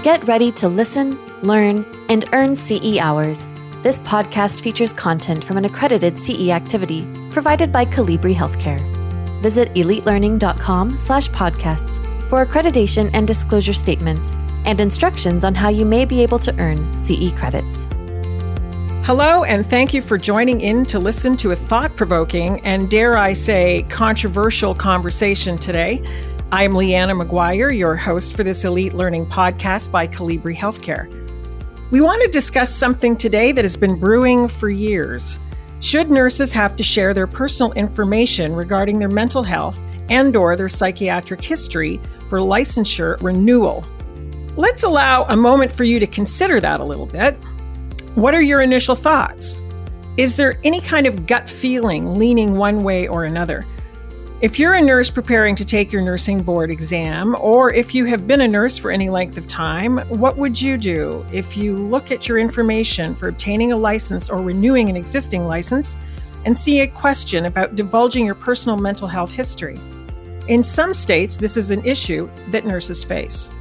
Get ready to listen, learn, and earn CE hours. This podcast features content from an accredited CE activity provided by Colibri Healthcare. Visit elitelearning.com/podcasts for accreditation and disclosure statements and instructions on how you may be able to earn CE credits. Hello, and thank you for joining in to listen to a thought-provoking and, dare I say, controversial conversation today. I'm Leanna McGuire, your host for this Elite Learning podcast by Colibri Healthcare. We want to discuss something today that has been brewing for years. Should nurses have to share their personal information regarding their mental health and/or their psychiatric history for licensure renewal? Let's allow a moment for you to consider that a little bit. What are your initial thoughts? Is there any kind of gut feeling leaning one way or another? If you're a nurse preparing to take your nursing board exam, or if you have been a nurse for any length of time, what would you do if you look at your information for obtaining a license or renewing an existing license and see a question about divulging your personal mental health history? In some states, this is an issue that nurses face.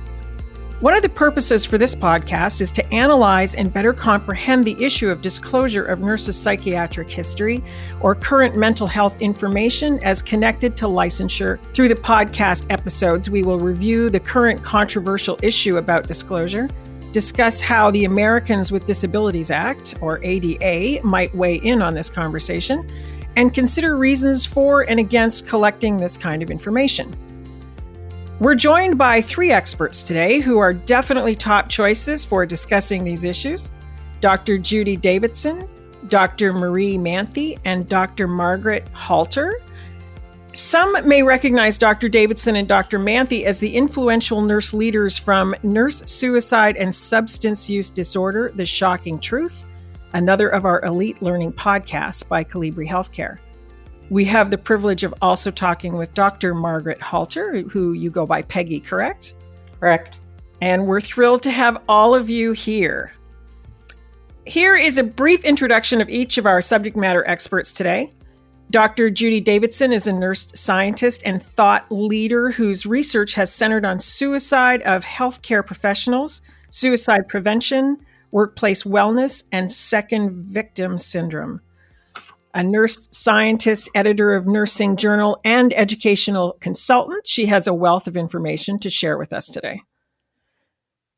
One of the purposes for this podcast is to analyze and better comprehend the issue of disclosure of nurses' psychiatric history or current mental health information as connected to licensure. Through the podcast episodes, we will review the current controversial issue about disclosure, discuss how the Americans with Disabilities Act, or ADA, might weigh in on this conversation, and consider reasons for and against collecting this kind of information. We're joined by three experts today who are definitely top choices for discussing these issues: Dr. Judy Davidson, Dr. Marie Manthe, and Dr. Margaret Halter. Some may recognize Dr. Davidson and Dr. Manthe as the influential nurse leaders from Nurse Suicide and Substance Use Disorder: The Shocking Truth, another of our Elite Learning podcasts by Colibri Healthcare. We have the privilege of also talking with Dr. Margaret Halter, who you go by Peggy, correct? Correct. And we're thrilled to have all of you here. Here is a brief introduction of each of our subject matter experts today. Dr. Judy Davidson is a nurse scientist and thought leader whose research has centered on suicide of healthcare professionals, suicide prevention, workplace wellness, and second victim syndrome. A nurse scientist, editor of Nursing Journal, and educational consultant, she has a wealth of information to share with us today.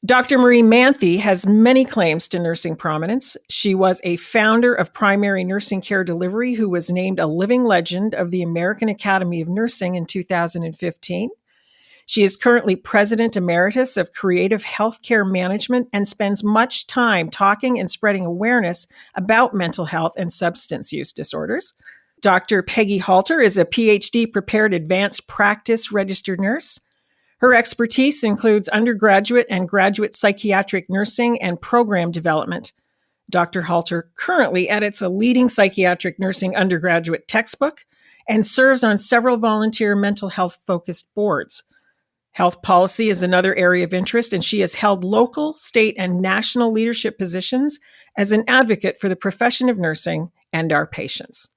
Dr. Marie Manthe has many claims to nursing prominence. She was a founder of primary nursing care delivery who was named a living legend of the American Academy of Nursing in 2015. She is currently President Emeritus of Creative Healthcare Management and spends much time talking and spreading awareness about mental health and substance use disorders. Dr. Peggy Halter is a PhD prepared advanced practice registered nurse. Her expertise includes undergraduate and graduate psychiatric nursing and program development. Dr. Halter currently edits a leading psychiatric nursing undergraduate textbook and serves on several volunteer mental health focused boards. Health policy is another area of interest, and she has held local, state, and national leadership positions as an advocate for the profession of nursing and our patients.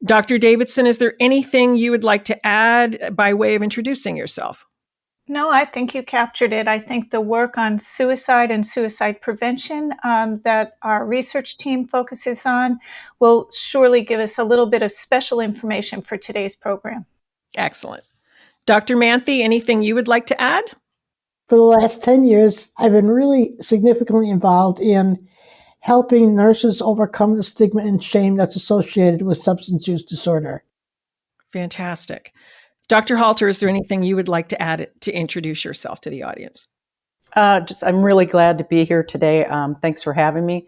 Dr. Davidson, is there anything you would like to add by way of introducing yourself? No, I think you captured it. I think the work on suicide and suicide prevention that our research team focuses on will surely give us a little bit of special information for today's program. Excellent. Dr. Manthe, anything you would like to add? For the last 10 years, I've been really significantly involved in helping nurses overcome the stigma and shame that's associated with substance use disorder. Fantastic. Dr. Halter, is there anything you would like to add to introduce yourself to the audience? I'm really glad to be here today. Thanks for having me.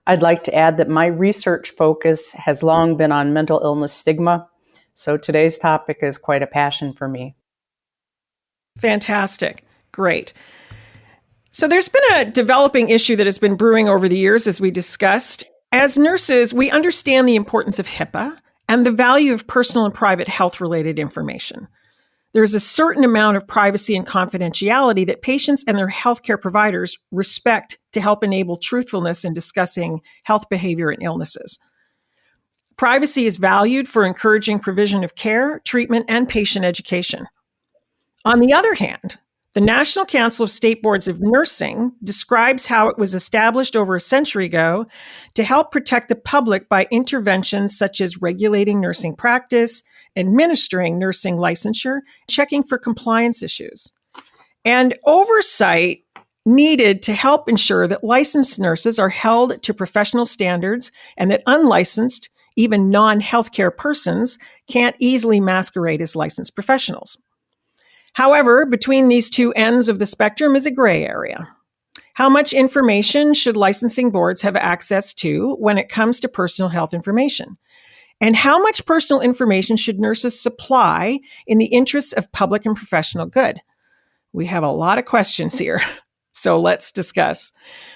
I'd like to add that my research focus has long been on mental illness stigma, so today's topic is quite a passion for me. Fantastic. Great. So there's been a developing issue that has been brewing over the years, as we discussed. As nurses, we understand the importance of HIPAA and the value of personal and private health-related information. There's a certain amount of privacy and confidentiality that patients and their healthcare providers respect to help enable truthfulness in discussing health behavior and illnesses. Privacy is valued for encouraging provision of care, treatment, and patient education. On the other hand, The National Council of State Boards of Nursing describes how it was established over a century ago to help protect the public by interventions such as regulating nursing practice, administering nursing licensure, checking for compliance issues. And oversight needed to help ensure that licensed nurses are held to professional standards and that unlicensed, even non-healthcare persons can't easily masquerade as licensed professionals. However, between these two ends of the spectrum is a gray area. How much information should licensing boards have access to when it comes to personal health information? And how much personal information should nurses supply in the interests of public and professional good? We have a lot of questions here, so let's discuss.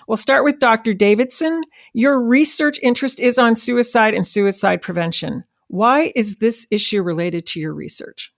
We'll start with Dr. Davidson. Your research interest is on suicide and suicide prevention. Why is this issue related to your research?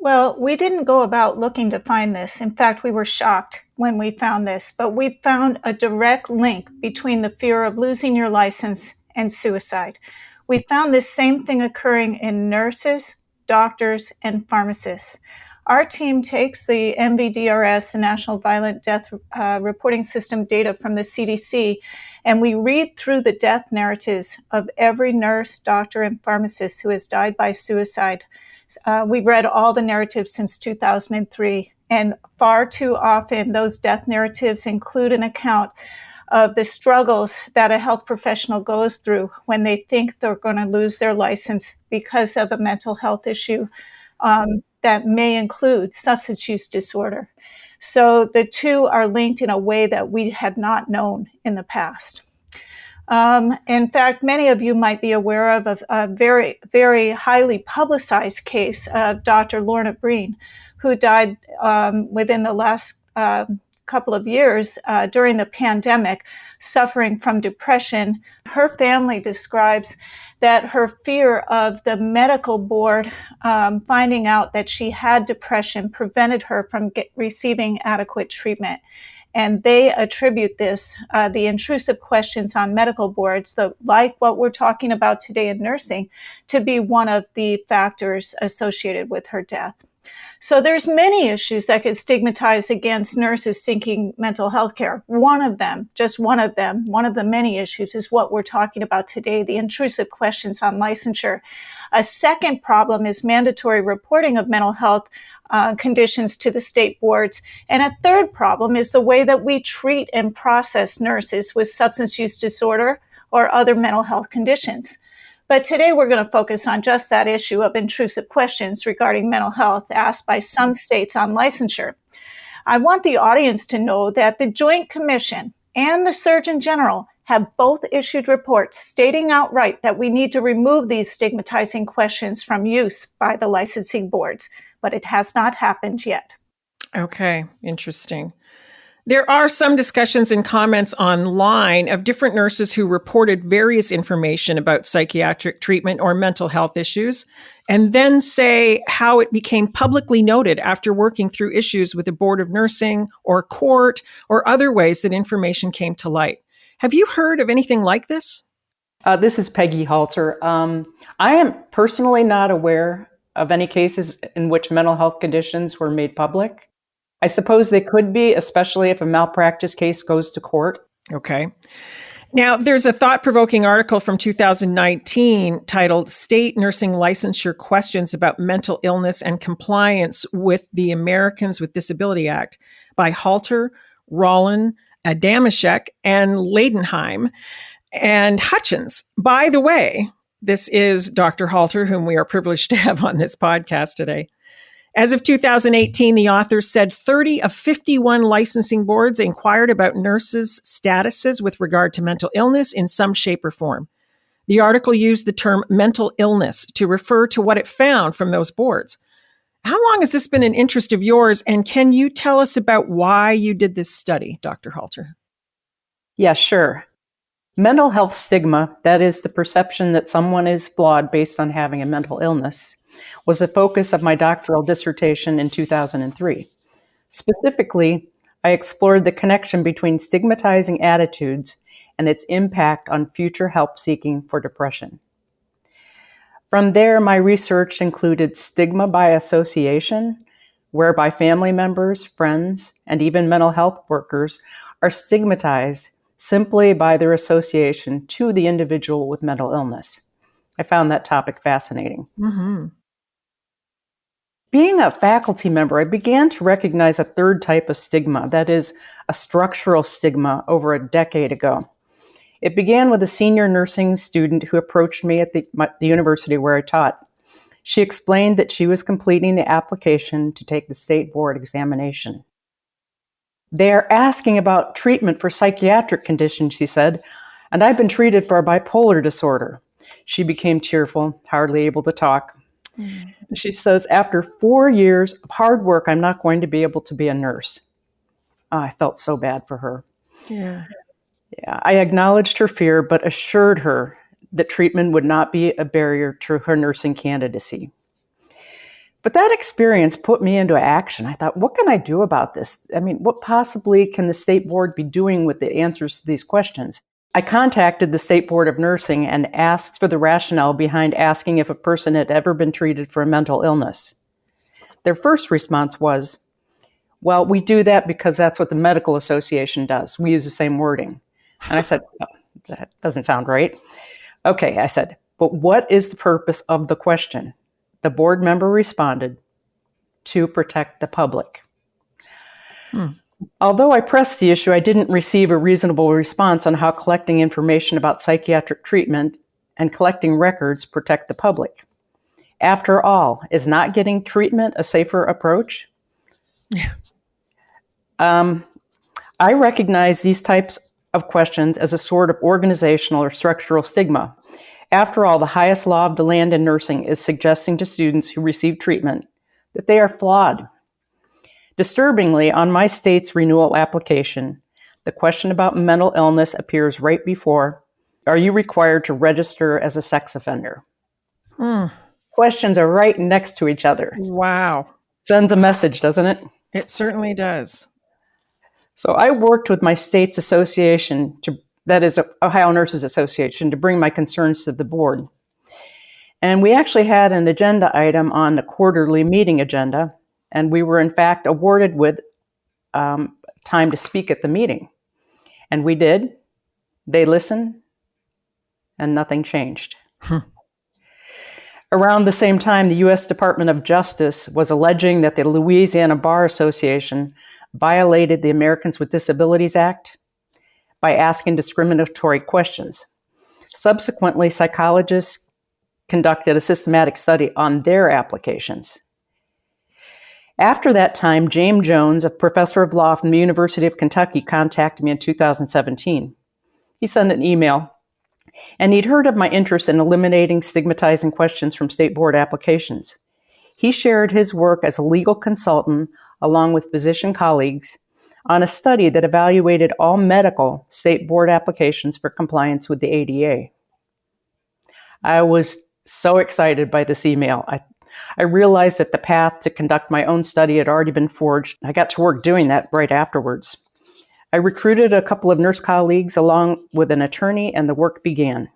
Well, we didn't go about looking to find this. In fact, we were shocked when we found this, but we found a direct link between the fear of losing your license and suicide. We found this same thing occurring in nurses, doctors, and pharmacists. Our team takes the NVDRS, the National Violent Death Reporting System data from the CDC, and we read through the death narratives of every nurse, doctor, and pharmacist who has died by suicide. We've read all the narratives since 2003, and far too often those death narratives include an account of the struggles that a health professional goes through when they think they're going to lose their license because of a mental health issue that may include substance use disorder. So the two are linked in a way that we had not known in the past. In fact, many of you might be aware of a very, very highly publicized case of Dr. Lorna Breen, who died within the last couple of years during the pandemic, suffering from depression. Her family describes that her fear of the medical board finding out that she had depression prevented her from receiving adequate treatment. And they attribute this, the intrusive questions on medical boards, like what we're talking about today in nursing, to be one of the factors associated with her death. So there's many issues that could stigmatize against nurses seeking mental health care. One of them, one of the many issues is what we're talking about today, the intrusive questions on licensure. A second problem is mandatory reporting of mental health conditions to the state boards. And a third problem is the way that we treat and process nurses with substance use disorder or other mental health conditions. But today we're going to focus on just that issue of intrusive questions regarding mental health asked by some states on licensure. I want the audience to know that the Joint Commission and the Surgeon General have both issued reports stating outright that we need to remove these stigmatizing questions from use by the licensing boards, but it has not happened yet. Okay, interesting. There are some discussions and comments online of different nurses who reported various information about psychiatric treatment or mental health issues, and then say how it became publicly noted after working through issues with the Board of Nursing or court or other ways that information came to light. Have you heard of anything like this? This is Peggy Halter. I am personally not aware of any cases in which mental health conditions were made public. I suppose they could be, especially if a malpractice case goes to court. Okay. Now, there's a thought-provoking article from 2019 titled State Nursing Licensure Questions About Mental Illness and Compliance with the Americans with Disability Act by Halter, Rollin, Adamashek, and Leidenheim and Hutchins. By the way, this is Dr. Halter, whom we are privileged to have on this podcast today. As of 2018, the authors said 30 of 51 licensing boards inquired about nurses' statuses with regard to mental illness in some shape or form. The article used the term mental illness to refer to what it found from those boards. How long has this been an interest of yours, and can you tell us about why you did this study, Dr. Halter? Yeah, sure. Mental health stigma, that is the perception that someone is flawed based on having a mental illness, was the focus of my doctoral dissertation in 2003. Specifically, I explored the connection between stigmatizing attitudes and its impact on future help seeking for depression. From there, my research included stigma by association, whereby family members, friends, and even mental health workers are stigmatized simply by their association to the individual with mental illness. I found that topic fascinating. Mm-hmm. Being a faculty member, I began to recognize a third type of stigma, that is, a structural stigma, over a decade ago. It began with a senior nursing student who approached me at the university where I taught. She explained that she was completing the application to take the state board examination. They are asking about treatment for psychiatric conditions, she said, and I've been treated for a bipolar disorder. She became tearful, hardly able to talk. She says, after 4 years of hard work, I'm not going to be able to be a nurse. I felt so bad for her. Yeah. I acknowledged her fear, but assured her that treatment would not be a barrier to her nursing candidacy. But that experience put me into action. I thought, what can I do about this? I mean, what possibly can the state board be doing with the answers to these questions? I contacted the State Board of Nursing and asked for the rationale behind asking if a person had ever been treated for a mental illness. Their first response was, well, we do that because that's what the Medical Association does. We use the same wording. And I said, oh, that doesn't sound right. Okay, I said, but what is the purpose of the question? The board member responded, to protect the public. Although I pressed the issue, I didn't receive a reasonable response on how collecting information about psychiatric treatment and collecting records protect the public. After all, is not getting treatment a safer approach? Yeah. I recognize these types of questions as a sort of organizational or structural stigma. After all, the highest law of the land in nursing is suggesting to students who receive treatment that they are flawed. Disturbingly, on my state's renewal application, the question about mental illness appears right before, are you required to register as a sex offender? Questions are right next to each other. Wow. Sends a message, doesn't it? It certainly does. So I worked with my state's association, that is Ohio Nurses Association, to bring my concerns to the board. And we actually had an agenda item on the quarterly meeting agenda, and we were in fact awarded with time to speak at the meeting. And we did. They listened, and nothing changed. Around the same time, the U.S. Department of Justice was alleging that the Louisiana Bar Association violated the Americans with Disabilities Act by asking discriminatory questions. Subsequently, psychologists conducted a systematic study on their applications. After that time, James Jones, a professor of law from the University of Kentucky, contacted me in 2017. He sent an email, and he'd heard of my interest in eliminating stigmatizing questions from state board applications. He shared his work as a legal consultant along with physician colleagues on a study that evaluated all medical state board applications for compliance with the ADA. I was so excited by this email. I realized that the path to conduct my own study had already been forged. I got to work doing that right afterwards. I recruited a couple of nurse colleagues along with an attorney, and the work began.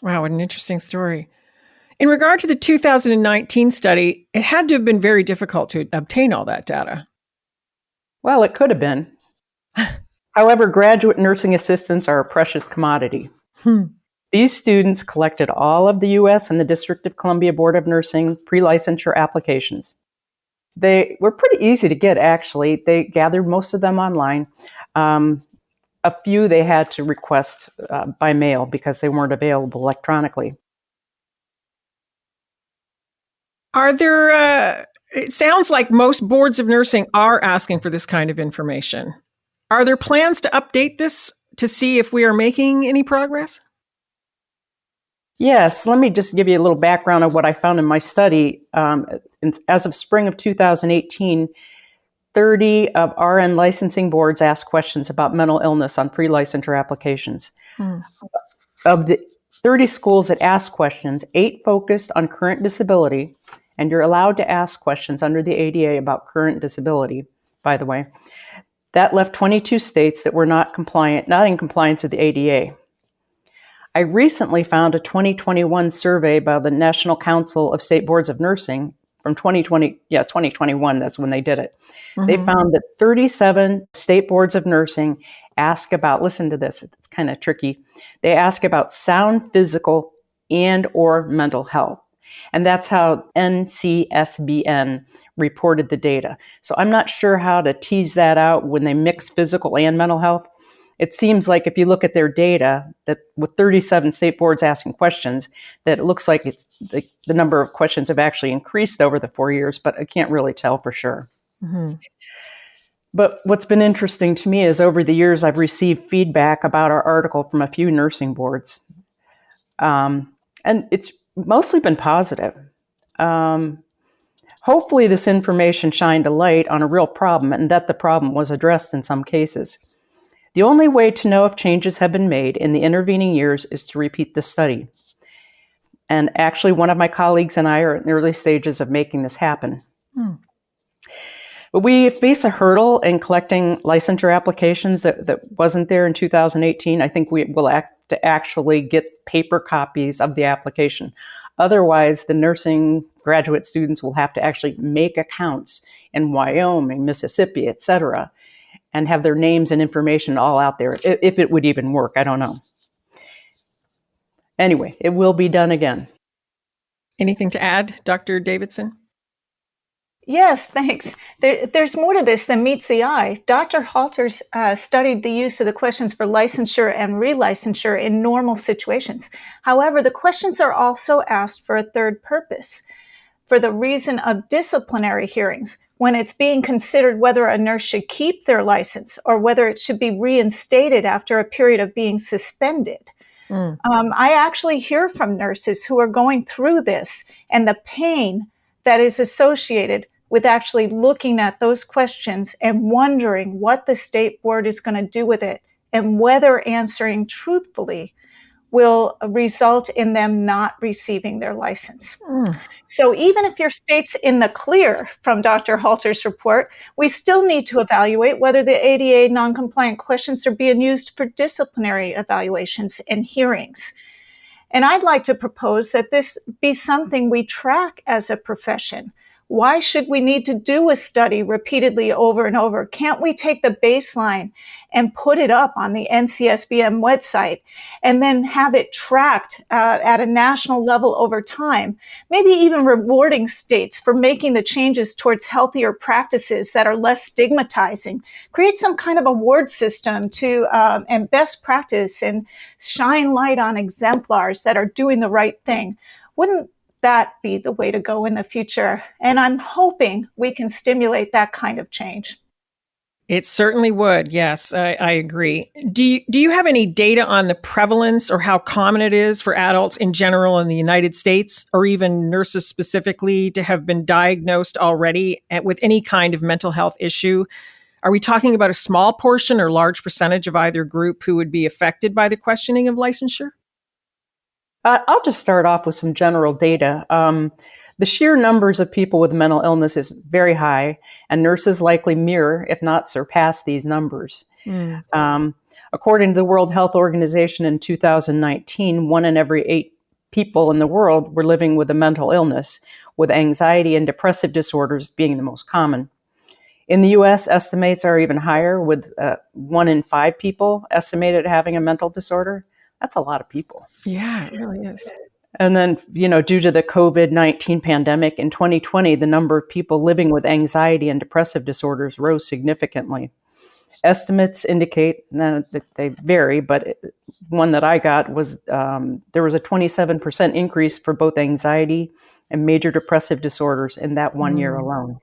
Wow, what an interesting story. In regard to the 2019 study, it had to have been very difficult to obtain all that data. Well, it could have been. However, graduate nursing assistants are a precious commodity. These students collected all of the U.S. and the District of Columbia Board of Nursing pre-licensure applications. They were pretty easy to get, actually. They gathered most of them online. A few they had to request by mail because they weren't available electronically. Are there, it sounds like most boards of nursing are asking for this kind of information. Are there plans to update this to see if we are making any progress? Yes, let me just give you a little background of what I found in my study. As of spring of 2018, 30 of RN licensing boards asked questions about mental illness on pre-licensure applications. Of the 30 schools that asked questions, 8 focused on current disability, and you're allowed to ask questions under the ADA about current disability, by the way. That left 22 states that were not in compliance with the ADA. I recently found a 2021 survey by the National Council of State Boards of Nursing from 2021, that's when they did it. They Mhm. found that 37 state boards of nursing ask about, listen to this, it's kind of tricky. They ask about sound physical and or mental health. And that's how NCSBN reported the data. So I'm not sure how to tease that out when they mix physical and mental health. It seems like if you look at their data, that with 37 state boards asking questions, that it looks like it's the number of questions have actually increased over the 4 years, but I can't really tell for sure. Mhm. But what's been interesting to me is over the years, I've received feedback about our article from a few nursing boards. And it's mostly been positive. Hopefully, this information shined a light on a real problem and that the problem was addressed in some cases. The only way to know if changes have been made in the intervening years is to repeat the study. And actually, one of my colleagues and I are in the early stages of making this happen. But we face a hurdle in collecting licensure applications that wasn't there in 2018. I think we will have to actually get paper copies of the application. Otherwise, the nursing graduate students will have to actually make accounts in Wyoming, Mississippi, et cetera, and have their names and information all out there, if it would even work. I don't know. Anyway, it will be done again. Anything to add, Dr. Davidson? Yes, thanks. There's more to this than meets the eye. Dr. Halters studied the use of the questions for licensure and relicensure in normal situations. However, the questions are also asked for a third purpose, for the reason of disciplinary hearings, when it's being considered whether a nurse should keep their license or whether it should be reinstated after a period of being suspended. I actually hear from nurses who are going through this and the pain that is associated with actually looking at those questions and wondering what the state board is going to do with it and whether answering truthfully will result in them not receiving their license. So even if your state's in the clear from Dr. Halter's report, we still need to evaluate whether the ADA non-compliant questions are being used for disciplinary evaluations and hearings. And I'd like to propose that this be something we track as a profession. Why should we need to do a study repeatedly over and over? Can't we take the baseline and put it up on the NCSBM website and then have it tracked at a national level over time? Maybe even rewarding states for making the changes towards healthier practices that are less stigmatizing. Create some kind of award system to and best practice and shine light on exemplars that are doing the right thing. Wouldn't that be the way to go in the future? And I'm hoping we can stimulate that kind of change. It certainly would. Yes, I agree. Do you have any data on the prevalence or how common it is for adults in general in the United States, or even nurses specifically, to have been diagnosed already with any kind of mental health issue? Are we talking about a small portion or large percentage of either group who would be affected by the questioning of licensure? I'll just start off with some general data. The sheer numbers of people with mental illness is very high, and nurses likely mirror, if not surpass, these numbers. According to the World Health Organization in 2019, 1 in every 8 people in the world were living with a mental illness, with anxiety and depressive disorders being the most common. In the U.S., estimates are even higher, with 1 in 5 people estimated having a mental disorder. That's a lot of people. Yeah, it really is. And then, due to the COVID-19 pandemic in 2020, the number of people living with anxiety and depressive disorders rose significantly. Estimates indicate that they vary, but one that I got was there was a 27% increase for both anxiety and major depressive disorders in that 1 year alone.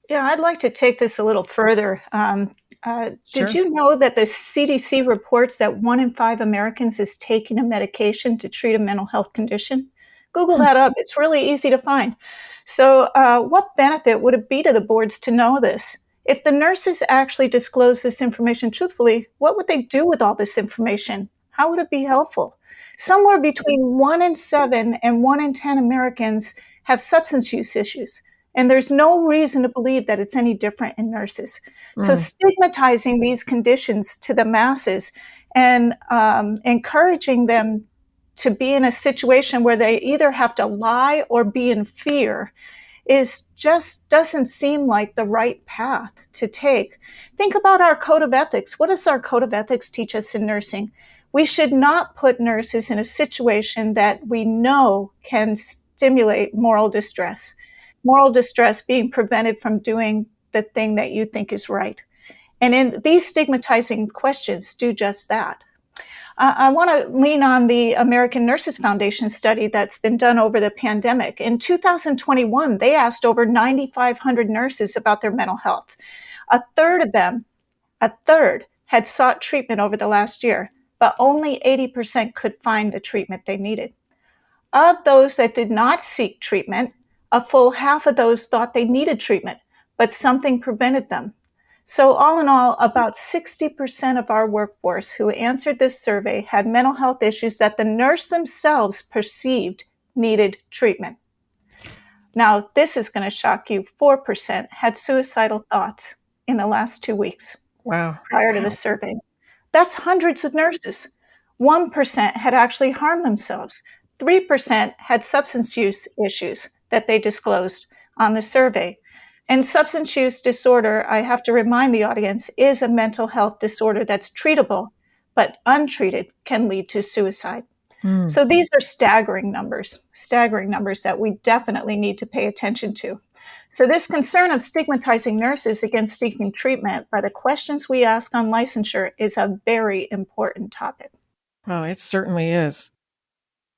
Yeah, I'd like to take this a little further. Sure. Did you know that the CDC reports that 1 in 5 Americans is taking a medication to treat a mental health condition? Google that up. It's really easy to find. So what benefit would it be to the boards to know this? If the nurses actually disclose this information truthfully, what would they do with all this information? How would it be helpful? Somewhere between 1 in 7 and 1 in 10 Americans have substance use issues. And there's no reason to believe that it's any different in nurses. So stigmatizing these conditions to the masses and encouraging them to be in a situation where they either have to lie or be in fear is just doesn't seem like the right path to take. Think about our code of ethics. What does our code of ethics teach us in nursing? We should not put nurses in a situation that we know can stimulate moral distress. Moral distress being prevented from doing the thing that you think is right. And in these stigmatizing questions do just that. I want to lean on the American Nurses Foundation study that's been done over the pandemic. In 2021, they asked over 9,500 nurses about their mental health. A third of them, had sought treatment over the last year, but only 80% could find the treatment they needed. Of those that did not seek treatment, a full half of those thought they needed treatment, but something prevented them. So all in all, about 60% of our workforce who answered this survey had mental health issues that the nurse themselves perceived needed treatment. Now, this is going to shock you. 4% had suicidal thoughts in the last 2 weeks. Wow. Prior to the survey. That's hundreds of nurses. 1% had actually harmed themselves. 3% had substance use issues that they disclosed on the survey. And substance use disorder, I have to remind the audience, is a mental health disorder that's treatable, but untreated can lead to suicide. So these are staggering numbers that we definitely need to pay attention to. So this concern of stigmatizing nurses against seeking treatment by the questions we ask on licensure is a very important topic. Oh, it certainly is.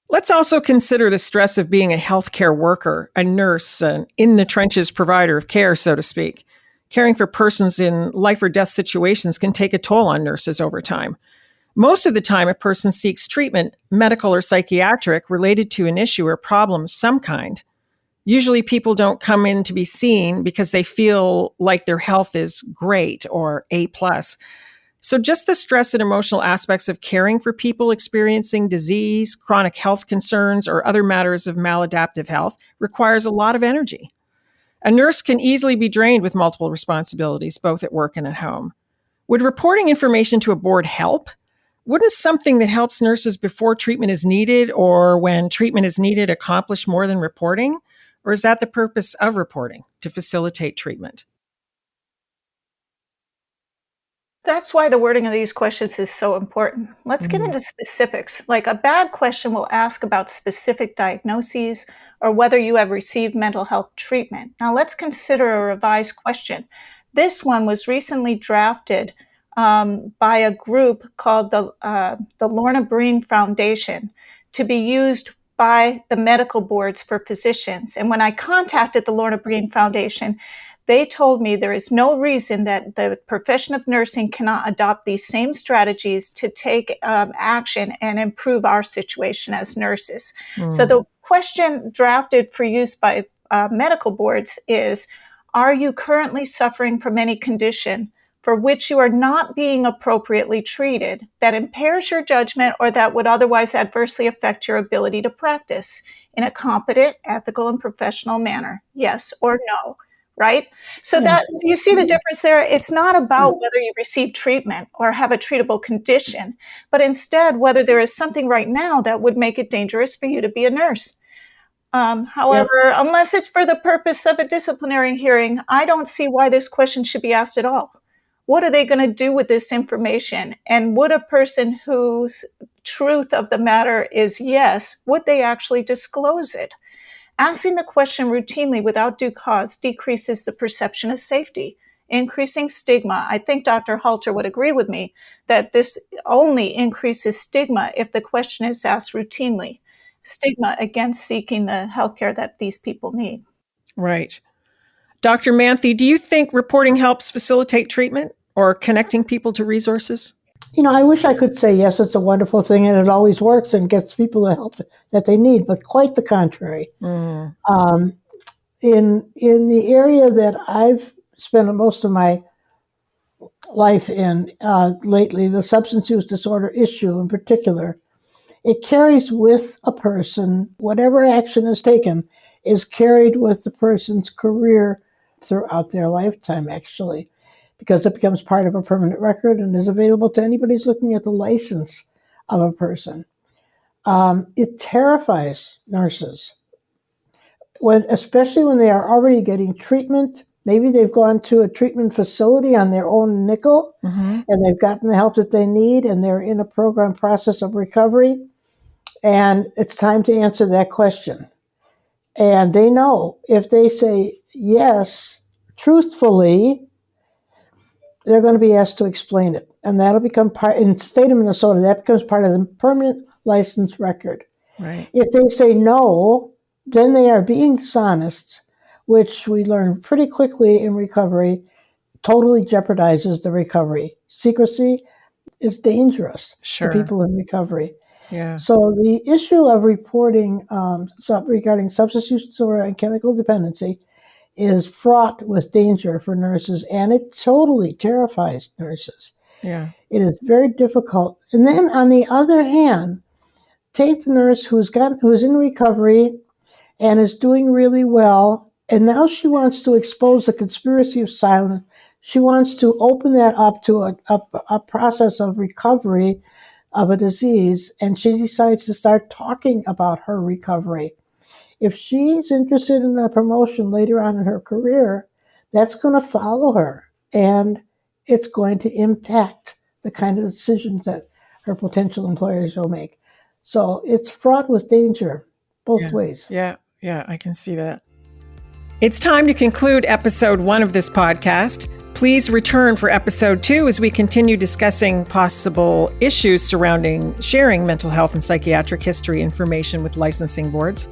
Let's also consider the stress of being a healthcare worker, a nurse, an in-the-trenches provider of care, so to speak. Caring for persons in life or death situations can take a toll on nurses over time. Most of the time, a person seeks treatment, medical or psychiatric, related to an issue or problem of some kind. Usually people don't come in to be seen because they feel like their health is great or A+. So just the stress and emotional aspects of caring for people experiencing disease, chronic health concerns, or other matters of maladaptive health requires a lot of energy. A nurse can easily be drained with multiple responsibilities, both at work and at home. Would reporting information to a board help? Wouldn't something that helps nurses before treatment is needed or when treatment is needed accomplish more than reporting? Or is that the purpose of reporting, to facilitate treatment? That's why the wording of these questions is so important. Let's get into specifics. Like a bad question will ask about specific diagnoses or whether you have received mental health treatment. Now let's consider a revised question. This one was recently drafted by a group called the Lorna Breen Foundation to be used by the medical boards for physicians. And when I contacted the Lorna Breen Foundation, they told me there is no reason that the profession of nursing cannot adopt these same strategies to take action and improve our situation as nurses. So the question drafted for use by medical boards is, are you currently suffering from any condition for which you are not being appropriately treated that impairs your judgment or that would otherwise adversely affect your ability to practice in a competent, ethical, and professional manner? Yes or no? Right? So that you see the difference there. It's not about whether you receive treatment or have a treatable condition, but instead whether there is something right now that would make it dangerous for you to be a nurse. However, unless it's for the purpose of a disciplinary hearing, I don't see why this question should be asked at all. What are they going to do with this information? And would a person whose truth of the matter is yes, would they actually disclose it? Asking the question routinely without due cause decreases the perception of safety, increasing stigma. I think Dr. Halter would agree with me that this only increases stigma if the question is asked routinely. Stigma against seeking the healthcare that these people need. Right. Dr. Manthe, do you think reporting helps facilitate treatment or connecting people to resources? I wish I could say, yes, it's a wonderful thing and it always works and gets people the help that they need, but quite the contrary. In the area that I've spent most of my life in lately, the substance use disorder issue in particular, it carries with a person, whatever action is taken, is carried with the person's career throughout their lifetime, actually, because it becomes part of a permanent record and is available to anybody who's looking at the license of a person. It terrifies nurses, especially when they are already getting treatment. Maybe they've gone to a treatment facility on their own nickel, and they've gotten the help that they need, and they're in a program process of recovery. And it's time to answer that question. And they know if they say yes truthfully, they're going to be asked to explain it. And that'll become part, in the state of Minnesota, that becomes part of the permanent license record. Right. If they say no, then they are being dishonest, which we learn pretty quickly in recovery, totally jeopardizes the recovery. Secrecy is dangerous to people in recovery. Yeah. So the issue of reporting regarding substance use disorder and chemical dependency is fraught with danger for nurses, and it totally terrifies nurses. Yeah. It is very difficult. And then on the other hand, take the nurse who's in recovery and is doing really well, and now she wants to expose the conspiracy of silence. She wants to open that up to a process of recovery of a disease, and she decides to start talking about her recovery. If she's interested in a promotion later on in her career, that's going to follow her, and it's going to impact the kind of decisions that her potential employers will make. So it's fraught with danger both ways. Yeah, I can see that. It's time to conclude episode 1 of this podcast. Please return for episode 2 as we continue discussing possible issues surrounding sharing mental health and psychiatric history information with licensing boards.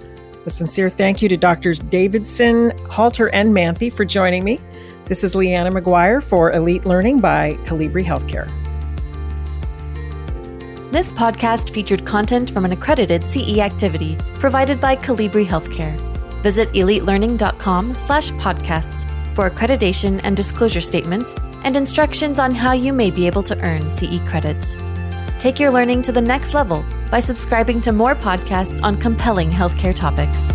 A sincere thank you to Drs. Davidson, Halter, and Manthe for joining me. This is Leanna McGuire for Elite Learning by Calibri Healthcare. This podcast featured content from an accredited CE activity provided by Calibri Healthcare. Visit elitelearning.com/podcasts for accreditation and disclosure statements and instructions on how you may be able to earn CE credits. Take your learning to the next level by subscribing to more podcasts on compelling healthcare topics.